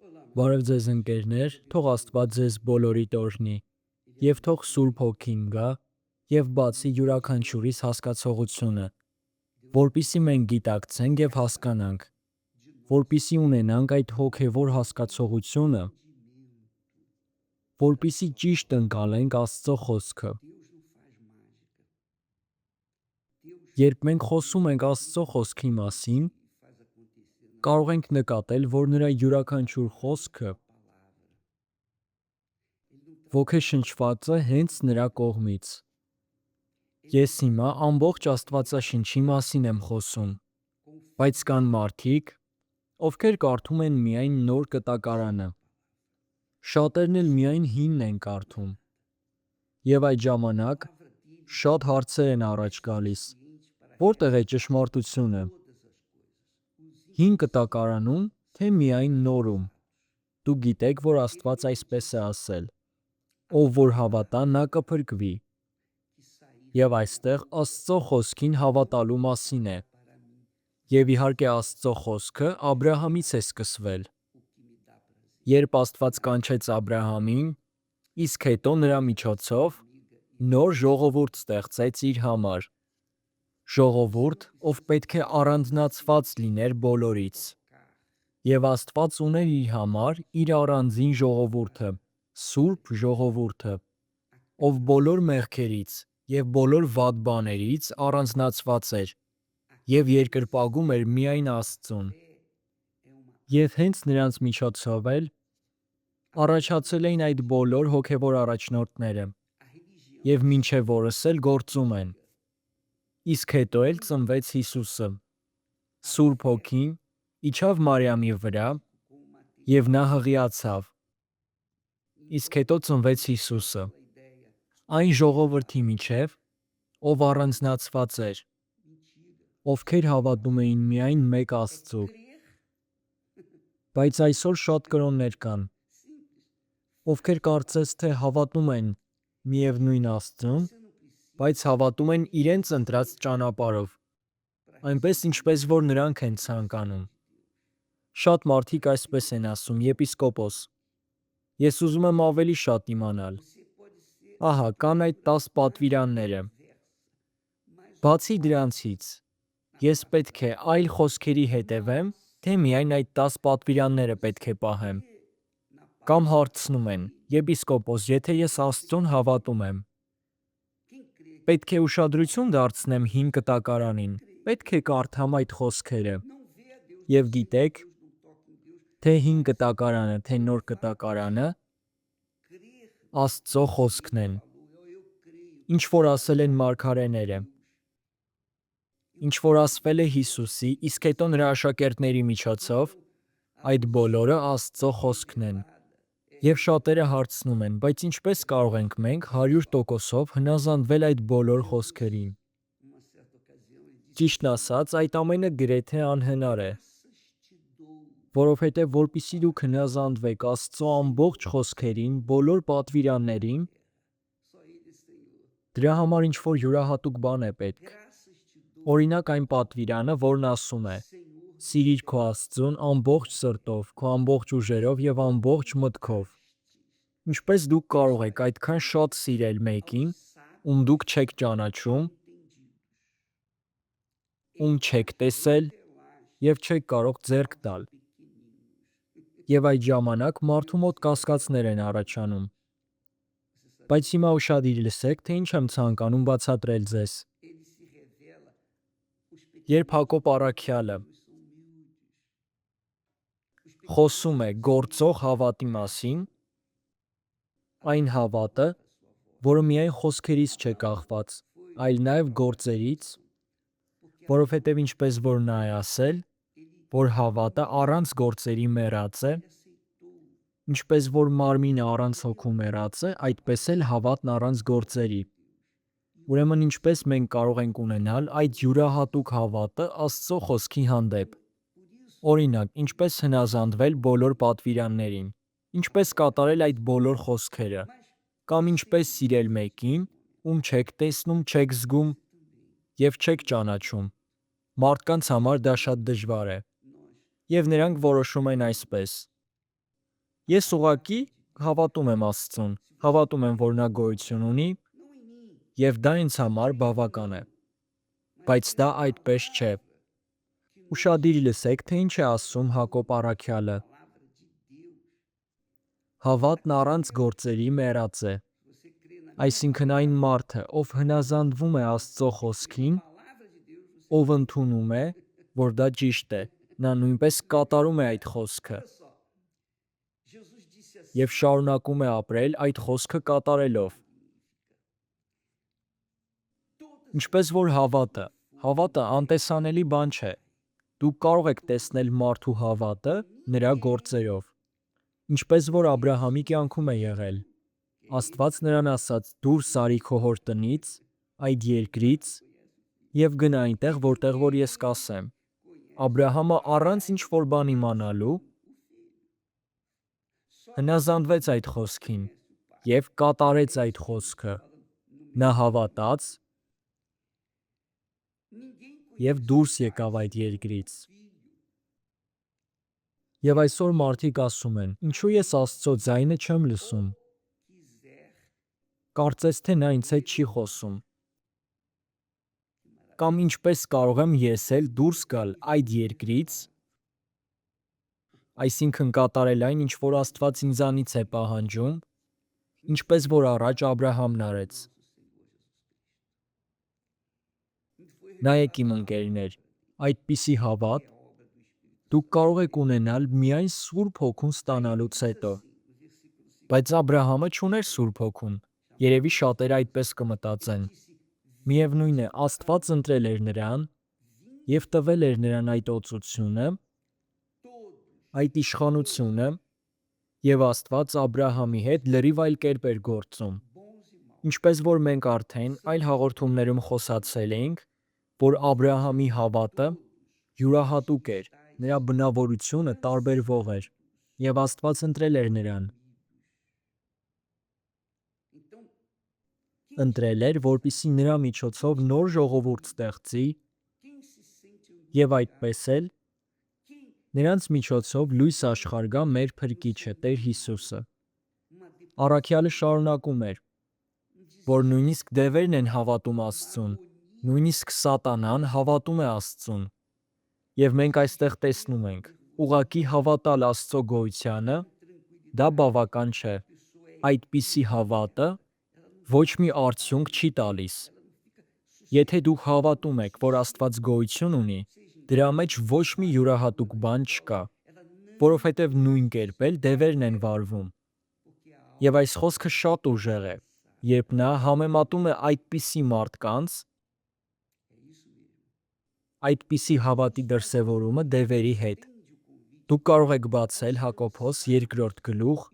Բարև ձեզ ընկերներ, թող Աստված ձեզ բոլորիդ օրհնի, և թող Սուրբ Հոգին գա և բացի յուրաքանչյուրիս հասկացողությունը, որպեսզի մենք գիտակցենք և հասկանանք, որպեսզի ունենանք այդ հոգևոր հասկացողությունը, որպեսզի ճիշտ ընկալենք Աստծո խոսքը։ Երբ մենք խոսում ենք Աստծո խոսքի մասին, կարող ենք նկատել, որ նրա յուրաքանչյուր խոսքը ոգեշնչված է հենց նրա կողմից։ Ես հիմա ամբողջ Աստվածաշնչի մասին եմ խոսում, բայց կան մարդիկ, ովքեր կարդում են միայն Նոր Կտակարանը, շատերն էլ միայն Հինն են կարդում, և այդ ժամանակ շատ հարցեր են առաջ գալիս. որտե՞ղ է ճշմարտությունը, Հին Կտակարանում, թե միայն Նորում։ Դուք գիտեք, որ Աստված այսպես է ասել. «Ով որ հավատա, նա կփրկվի»։ Եվ այստեղ Աստծո խոսքին հավատալու մասին է։ Եվ իհարկե Աստծո խոսքը Աբրահամից է սկսվել։ Երբ Աստված կանչեց Աբրահամին, իսկ հետո նրա միջոցով նոր ժողովուրդ ստեղծեց իր համար։ Ժողովուրդ, ով պետք է առանձնացված լիներ բոլորից։ Եվ Աստված ուներ իր համար իր առանձին ժողովուրդը, սուրբ ժողովուրդը, ով բոլոր մեղքերից և բոլոր վատ բաներից առանձնացված էր և երկրպագում էր միայն Աստծուն։ Եվ հենց նրանց միջոցով էլ առաջացել էին այդ բոլոր հոգևոր առաջնորդները, և մինչև օրս էլ գործում են։ Իսկ հետո էլ ծնվեց Հիսուսը։ Սուրբ Հոգին իջավ Մարիամի վրա, և նա հղիացավ։ Իսկ հետո ծնվեց Հիսուսը, այն ժողովրդի միջև, ով առանձնացված էր, ովքեր հավատում էին միայն մեկ Աստծու։ Բայց այսօր շատ կրոններ կան, ովքեր կարծես թե հավատում են միևնույն Աստծուն, բայց հավատում են իրենց ընտրած ճանապարհով, այնպես ինչպես որ նրանք են ցանկանում։ Շատ մարդիկ այսպես են ասում. «Եպիսկոպոս, ես ուզում եմ ավելի շատ իմանալ։ Ահա, կան այդ 10 պատվիրանները։ Բացի դրանցից, ես պետք է այլ խոսքերի հետևեմ, թե միայն այդ 10 պատվիրանները պետք է պահեմ»։ Կամ հարցնում են. «Եպիսկոպոս, եթե ես Աստծուն հավատում եմ, պետք է ուշադրություն դարձնեմ Հին Կտակարանին, պետք է կարդամ այդ խոսքերը»։ Եվ գիտեք, թե Հին Կտակարանը, թե Նոր Կտակարանը Աստծո խոսքն են։ Ինչ որ ասել են մարգարեները, ինչ որ ասվել է Հիսուսի, իսկ հետո նրա աշակերտների միջոցով, այդ բոլորը Աստծո խոսքն են։ Եվ շատերը հարցնում են. բայց ինչպե՞ս կարող ենք մենք 100%-ով հնազանդվել այդ բոլոր խոսքերին։ Ճիշտն ասած, այդ ամենը գրեթե անհնար է։ Որովհետև որպեսզի դուք հնազանդվեք Աստծո ամբողջ խոսքերին, բոլոր պատվիրաններին, դրա համար ինչ-որ յուրահատուկ բան է պետք։ Օրինակ այն պատվիրանը, որն ասում է. «Սիրիր քո Աստծուն ամբողջ սրտով, քո ամբողջ ուժերով և ամբողջ մտքով»։ Ինչպե՞ս դուք կարող եք այդքան շատ սիրել մեկին, ում դուք չեք ճանաչում, ում չեք տեսել և չեք կարող ձեռք տալ։ Եվ այդ ժամանակ մարդու մոտ կասկածներ են առաջանում։ Բայց հիմա ուշադիր լսեք, թե ինչ եմ ցանկանում բացատրել ձեզ։ Երբ Հակոբ առաքյալը խոսում է գործող հավատի մասին, այն հավատը, որը միայն խոսքերից չէ կախված, այլ նաև գործերից, որովհետև ինչպես որ նա է ասել, որ հավատը առանց գործերի մեռած է, ինչպես որ մարմինը առանց հոգու մեռած է, այդպես էլ հավատն առանց գործերի։ Ուրեմն ինչպե՞ս մենք կարող ենք ունենալ այդ յուրահատուկ հավատը Աստծո խոսքի հանդեպ։ Օրինակ, ինչպես հնազանդվել բոլոր պատվիրաններին, ինչպես կատարել այդ բոլոր խոսքերը, կամ ինչպես սիրել մեկին, ում չեք տեսնում, չեք զգում և չեք ճանաչում։ Մարդկանց համար դա շատ դժվար է։ Եվ նրանք որոշում են այսպես. Ես ուղղակի հավատում եմ Աստծուն, հավատում եմ, որ նա գոյություն ունի, եւ դա ինձ համար բավական է։ Բայց դա այդպես չէ։ Ուշադիր լսեք, թե ինչ է ասում Հակոբ առաքյալը։ Հավատն առանց գործերի մեռած է։ Այսինքն այն մարդը, ով հնազանդվում է Աստծո խոսքին, ով ընդունում է, որ դա ճիշտ է, նա նույնպես կատարում է այդ խոսքը եւ շարունակում է ապրել այդ խոսքը կատարելով։ Ինչպես որ հավատը անտեսանելի բան չէ։ Դուք կարող եք տեսնել մարդու հավատը նրա գործերով։ Ինչպես որ Աբրահամի կյանքում է եղել։ Աստված նրան ասաց. «Դուրս արի քո հոր տնից, այդ երկրից եւ գնա այնտեղ, որտեղ որ ես կասեմ»։ Աբրահամը առանց ինչ որ բան իմանալու հնազանդվեց այդ խոսքին եւ կատարեց այդ խոսքը։ Նա հավատաց եւ դուրս եկավ այդ երկրից։ Եվ այսօր մարդիկ ասում են. «Ինչու ես Աստծո ձայնը չեմ լսում»։ Կարծես թե նա ինձ հետ չի խոսում։ Կամ ինչպես կարող եմ ես էլ դուրս գալ այդ երկրից, այսինքն կատարել այն, ինչ որ Աստված ինձանից է պահանջում, ինչպես որ առաջ Աբրահամն արեց։ Նայեք իմ ընկերներ, այդպիսի հավատ դուք կարող եք ունենալ միայն Սուրբ Հոգուն ստանալուց հետո։ Բայց Աբրահամը չուներ Սուրբ Հոգուն։ Երևի շատերը այդպես կմտածեն։ Միևնույն է, Աստված ընտրել էր նրան եւ տվել էր նրան այդ օծությունը, այդ իշխանությունը, եւ Աստված Աբրահամի հետ լրիվ այլ կերպ էր գործում։ Ինչպես որ մենք արդեն այլ հաղորդումներում խոսացել էինք, որ Աբրահամի հավատը յուրահատուկ էր, նրա բնավորությունը տարբերվող էր, եւ Աստված ընտրել էր նրան։ Ընտրել էր, որպեսզի նրա միջոցով նոր ժողովուրդ ստեղծի եւ այդպես էլ նրանց միջոցով լույս աշխարհ գա մեր Փրկիչը Տեր Հիսուսը։ Առաքյալը շարունակում էր, որ նույնիսկ դևերն են հավատում Աստծուն, նույնիսկ Սատանան հավատում է Աստծուն։ Եվ մենք այստեղ տեսնում ենք, ուղղակի հավատալ Աստծո գոյությանը դա բավական չէ։ Այդպիսի հավատը ոչ մի արդյունք չի տալիս։ Եթե դուք հավատում եք, որ Աստված գոյություն ունի, դրա մեջ ոչ մի յուրահատուկ բան չկա, որովհետև նույն կերպ էլ դևերն են վարվում։ Եվ այս խոսքը շատ ուժեղ է, երբ նա համեմատում է այդպիսի մարդկանց, այդպիսի հավատի դրսևորումը դևերի հետ։ Դուք կարող եք բացել Հակոբոս 2-րդ գլուխ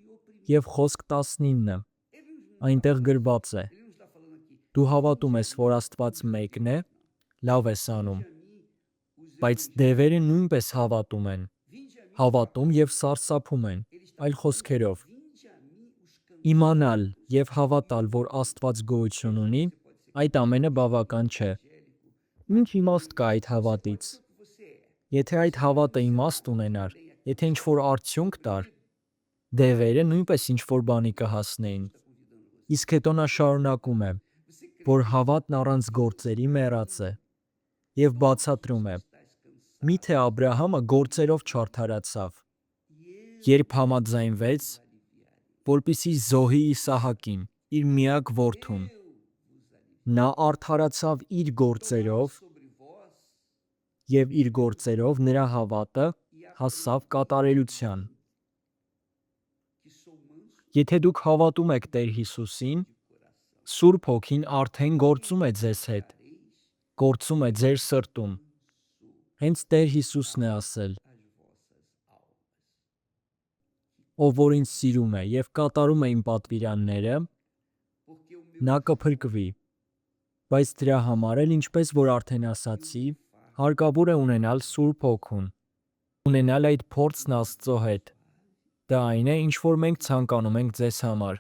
եւ խոսք 19։ Այնտեղ գրված է. «Դու հավատում ես, որ Աստված մեկն է, լավ ես անում, բայց դևերը նույնպես հավատում են, հավատում եւ սարսափում են»։ Այլ խոսքերով, իմանալ եւ հավատալ, որ Աստված գոյություն ունի, այդ ամենը բավական չէ։ Ինչ իմաստ կա այդ հավատից։ Եթե այդ հավատը իմաստ ունենար, եթե ինչ-որ արդյունք տար, դևերը նույնպես ինչ-որ բանի կհասնեին։ Իսկ հետո նա շարունակում է, որ հավատն առանց գործերի մեռած է, եւ բացատրում է. միթե Աբրահամը գործերով չարդարացավ, երբ համաձայնվեց, որպեսզի զոհի Իսահակին, իր միակ որդուն։ Նա արդարացավ իր գործերով, եւ իր գործերով նրա հավատը հասավ կատարելության։ Եթե դուք հավատում եք Տեր Հիսուսին, Սուրբ Հոգին արդեն գործում է ձեզ հետ, գործում է ձեր սրտում։ Հենց Տեր Հիսուսն է ասել. «Ով որ ինձ սիրում է եւ կատարում է իմ պատվիրանները, նա կփրկվի»։ Բայց դրա համար էլ, ինչպես որ արդեն ասացի, հարկավոր է ունենալ Սուրբ Հոգուն, ունենալ այդ փորձն Աստծո հետ։ Դա այն է, ինչ որ մենք ցանկանում ենք ձեզ համար։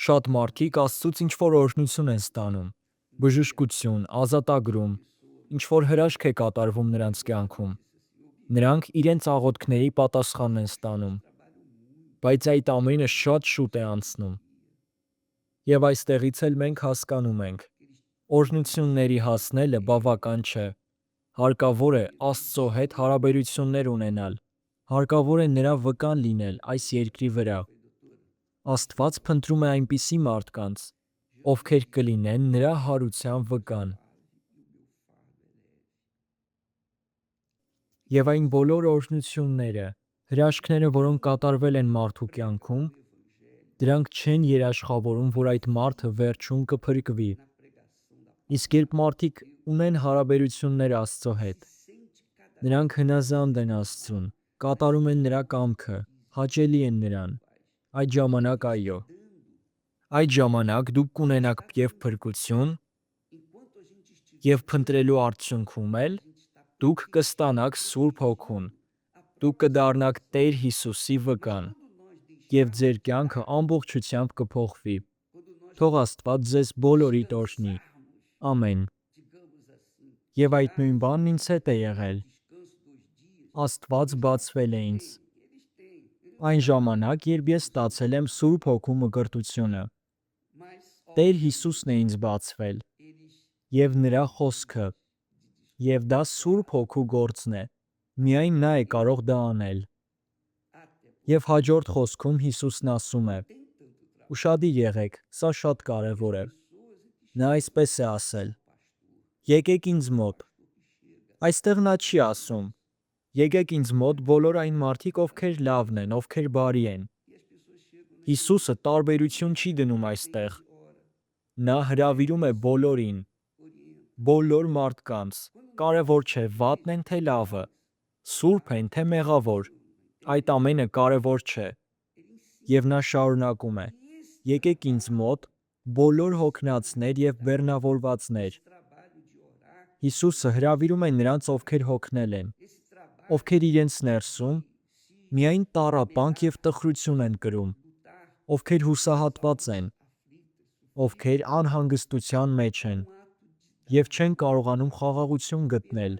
Շատ մարդիկ Աստծուց ինչ-որ օրհնություն են ստանում, բժշկություն, ազատագրում, ինչ-որ հրաշք է կատարվում նրանց կյանքում։ Նրանք իրենց աղոթքների պատասխանն են ստանում, բայց այդ ամենը շատ շուտ է անցնում։ Եվ այստեղից էլ մենք հասկանում ենք. օրհնությունների հասնելը բավական չէ։ Հարկավոր է Աստծո հետ հարաբերություններ ունենալ։ Հարկավոր է նրա վկան լինել այս երկրի վրա։ Աստված փնտրում է այնպիսի մարդկանց, ովքեր կլինեն նրա հարության վկան։ Եվ այն բոլոր օրհնությունները, հրաշքները, որոնք կատարվել են մարդու կյանքում, դրանք չեն երաշխավորում, որ այդ մարդը վերջում կփրկվի։ Իսկ երբ մարդիկ ունեն հարաբերություններ Աստծո հետ, նրանք հնազանդ են Աստծուն, կատարում են նրա կամքը, հաճելի են նրան, այդ ժամանակ այո։ Այդ ժամանակ դուք կունենաք և փրկություն, և փնտրելու արդյունքում էլ դուք կստանաք Սուրբ Հոգուն, դուք կդառնաք Տեր Հիսուսի վկան, և ձեր կյանքը ամբողջությամբ կփոխվի։ Թող Աստված ձեզ բոլորիդ օրհնի։ Ամեն։ Եվ այդ նույն բանն ինձ հետ է եղել։ Աստված բացվել է ինձ։ Այն ժամանակ, երբ ես ստացել եմ Սուրբ Հոգու մկրտությունը, Տեր Հիսուսն է ինձ բացվել, և նրա խոսքը, և դա Սուրբ Հոգու գործն է, միայն նա է կարող դա անել։ Եվ հաջորդ խոսքում Հիսուսն ասում է. ուշադիր եղեք, սա շատ կարևոր է։ Նա այսպես է ասել. եկեք ինձ մոտ։ Այստեղ նա չի ասում. եկեք ինձ մոտ բոլոր այն մարդիկ, ովքեր լավն են, ովքեր բարի են։ Հիսուսը տարբերություն չի դնում այստեղ։ Նա հրավիրում է բոլորին, բոլոր մարդկանց, կարևոր չէ վատն են թե լավը, սուրբ են թե մեղավոր, այդ ամենը կարևոր չէ։ Եվ նա շարունակում է. եկեք ինձ մոտ բոլոր հոգնածներ և բեռնավորվածներ։ Հիսուսը հրավիրում է նրանց, ովքեր հոգնել են, ովքեր իրենց ներսում միայն տառապանք և տխրություն են կրում, ովքեր հուսահատված են, ովքեր անհանգստության մեջ են և չեն կարողանում խաղաղություն գտնել։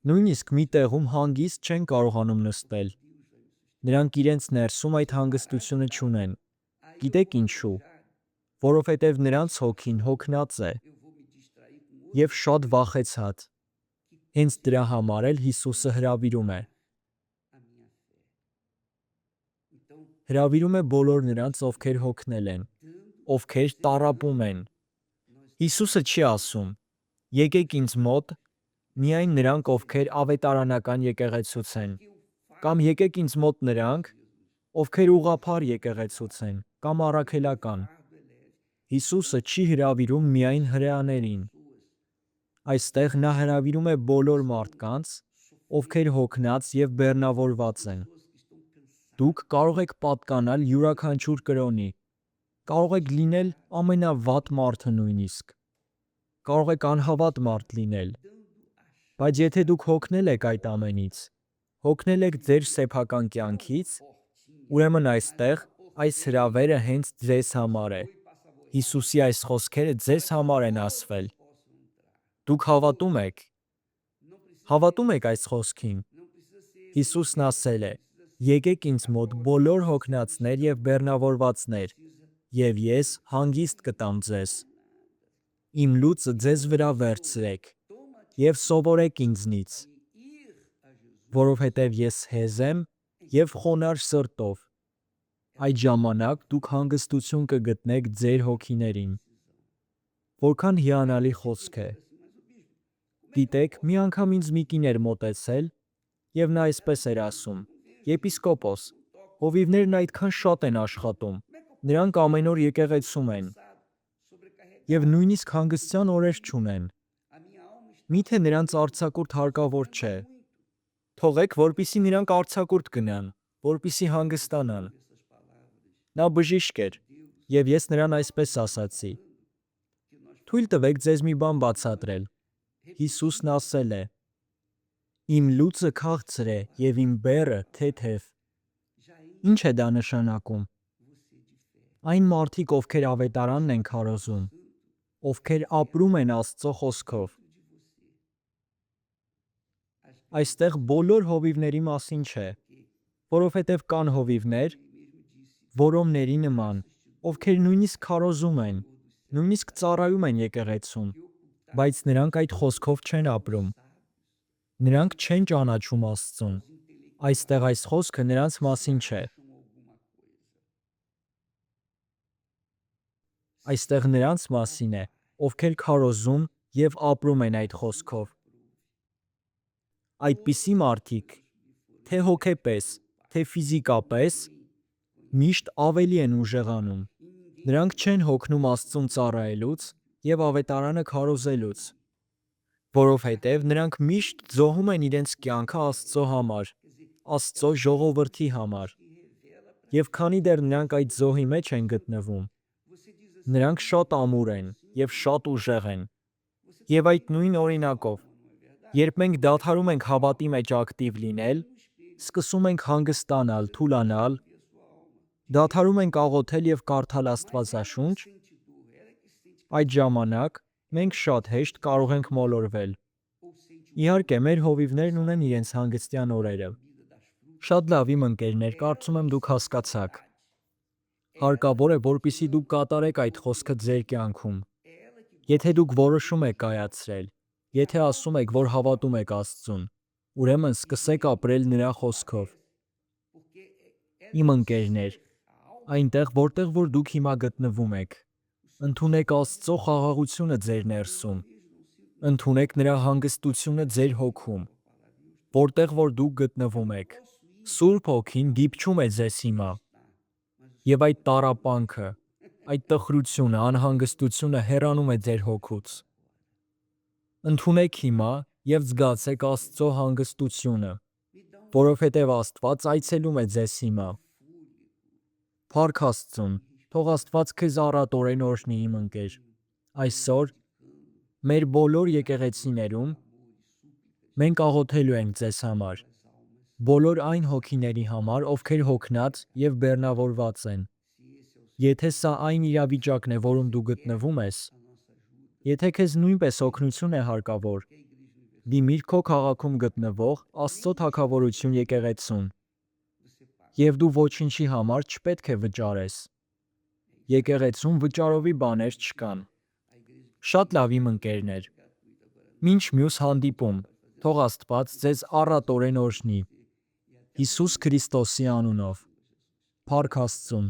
Նույնիսկ մի տեղում հանգիստ չեն կարողանում նստել։ Նրանք իրենց ներսում այդ հանգստությունը չունեն։ Գիտեք ինչու՞։ Որովհետև նրանց հոգին հոգնած է և շատ վախեցած։ Հենց դրա համար էլ Հիսուսը հրավիրում է։ Հրավիրում է բոլոր նրանց, ովքեր հոգնել են, ովքեր տառապում են։ Հիսուսը չի ասում. եկեք ինձ մոտ միայն նրանք, ովքեր ավետարանական եկեղեցուց են, կամ եկեք ինձ մոտ նրանք, ովքեր ուղղափառ եկեղեցուց են, կամ առաքելական։ Հիսուսը չի հրավիրում միայն հրեաներին։ Այստեղ նա հրավիրում է բոլոր մարդկանց, ովքեր հոգնած և բեռնավորված են։ Դուք կարող եք պատկանալ յուրաքանչյուր կրոնի, կարող եք լինել ամենավատ մարդը նույնիսկ, կարող եք անհավատ մարդ լինել, բայց եթե դուք հոգնել եք այդ ամենից, հոգնել եք ձեր սեփական կյանքից, ուրեմն այստեղ այս հրավերը հենց ձեզ համար է։ Հիսուսի այս խոսքերը ձեզ համար են ասվել։ Դուք հավատում եք։ Հավատում եք այս խոսքին։ Հիսուսն ասել է. եկեք ինձ մոտ բոլոր հոգնածներ և բեռնավորվածներ, և ես հանգիստ կտամ ձեզ։ Իմ լուծը ձեզ վրա վերցրեք և սովորեք ինձնից, որովհետև ես հեզ եմ և խոնարհ սրտով, այդ ժամանակ դուք հանգստություն կգտնեք ձեր հոգիներին։ Որքան հիանալի խոսք է։ Գիտեք, մի անգամ ինձ մի կին էր մոտեցել, և նա այսպես էր ասում. եպիսկոպոս, հովիվներն այդքան շատ են աշխատում, նրանք ամեն օր եկեղեցում են, և նույնիսկ հանգստյան օրեր չունեն։ Միթե նրանց արձակուրդ հարկավոր չէ։ Թողեք, որպեսզի նրանք արձակուրդ գնան, որպեսզի հանգստանան։ Նա բժիշկ էր, և ես նրան այսպես ասացի. թույլ տվեք ձեզ մի բան բացատրել։ Հիսուսն ասել է. իմ լուծը քաղցր է և իմ բեռը թեթև։ Ինչ է դա նշանակում։ Այն մարդիկ, ովքեր ավետարանն են քարոզում, ովքեր ապրում են Աստծո խոսքով, Այստեղ բոլոր հովիվների մասին չէ, որովհետև կան հովիվներ, որոմների նման, ովքեր նույնիսկ քարոզում են, նույնիսկ ծառայում են եկեղեցուն, բայց նրանք այդ խոսքով չեն ապրում։ Նրանք չեն ճանաչում Աստծուն։ Այստեղ այս խոսքը նրանց մասին չէ։ Այստեղ նրանց մասին է, ովքեր քարոզում և ապրում են այդ խոսքով։ Այդպիսի մարդիկ, թե հոգեպես, թե ֆիզիկապես, միշտ ավելի են ուժեղանում։ Նրանք չեն հոգնում Աստծուն ծառայելուց և ավետարանը քարոզելուց, որովհետև նրանք միշտ զոհում են իրենց կյանքը Աստծո համար, Աստծո ժողովրդի համար։ Եվ քանի դեռ նրանք այդ զոհի մեջ են գտնվում, նրանք շատ ամուր են և շատ ուժեղ են։ Եվ այդ նույն օրինակով, երբ մենք դադարում ենք հավատի մեջ ակտիվ լինել, սկսում ենք հանգստանալ, թուլանալ, դադարում ենք աղոթել և կարդալ Աստվածաշունչ, այդ ժամանակ մենք շատ հեշտ կարող ենք մոլորվել։ Իհարկե, մեր հովիվներն ունեն իրենց հանգստյան օրերը։ Շատ լավ, իմ ընկերներ, կարծում եմ դուք հասկացաք։ Հարկավոր է, որպեսզի դուք կատարեք այդ խոսքը ձեր կյանքում։ Եթե դուք որոշում եք կայացրել, եթե ասում եք, որ հավատում եք Աստծուն, ուրեմն սկսեք ապրել նրա խոսքով։ Իմ ընկերներ, այնտեղ, որտեղ որ դուք հիմա գտնվում եք, ընդունեք Աստծո խաղաղությունը ձեր ներսում, ընդունեք նրա հանգստությունը ձեր հոգում, որտեղ որ դուք գտնվում եք, Սուրբ Հոգին դիպչում է ձեզ հիմա, և այդ տառապանքը, այդ տխրությունը, անհանգստությունը հեռանում է ձեր հոգուց։ Ընդունեք հիմա և զգացեք Աստծո հանգստությունը, որովհետև Աստված այցելում է ձեզ հիմա։ Փառք Աստծուն, թող Աստված քեզ առատորեն օրհնի, իմ ընկեր։ Այսօր մեր բոլոր եկեղեցիներում մենք աղոթելու ենք ձեզ համար, բոլոր այն հոգիների համար, ովքեր հոգնած և բեռնավորված են։ Եթե սա այն իրավիճակն է, որում դու գտնվում ես, եթե քեզ նույնպես օգնություն է հարկավոր, դիմիր քո քաղաքում գտնվող Աստծո Թագավորություն եկեղեցուն, և դու ոչինչի համար չպետք է վճարես։ Եկեղեցում վճարովի բաներ չկան։ Շատ լավ, իմ ընկերներ։ Մինչ մյուս հանդիպում, թող Աստված ձեզ առատորեն օրհնի։ Հիսուս Քրիստոսի անունով։ Փառք Աստծուն։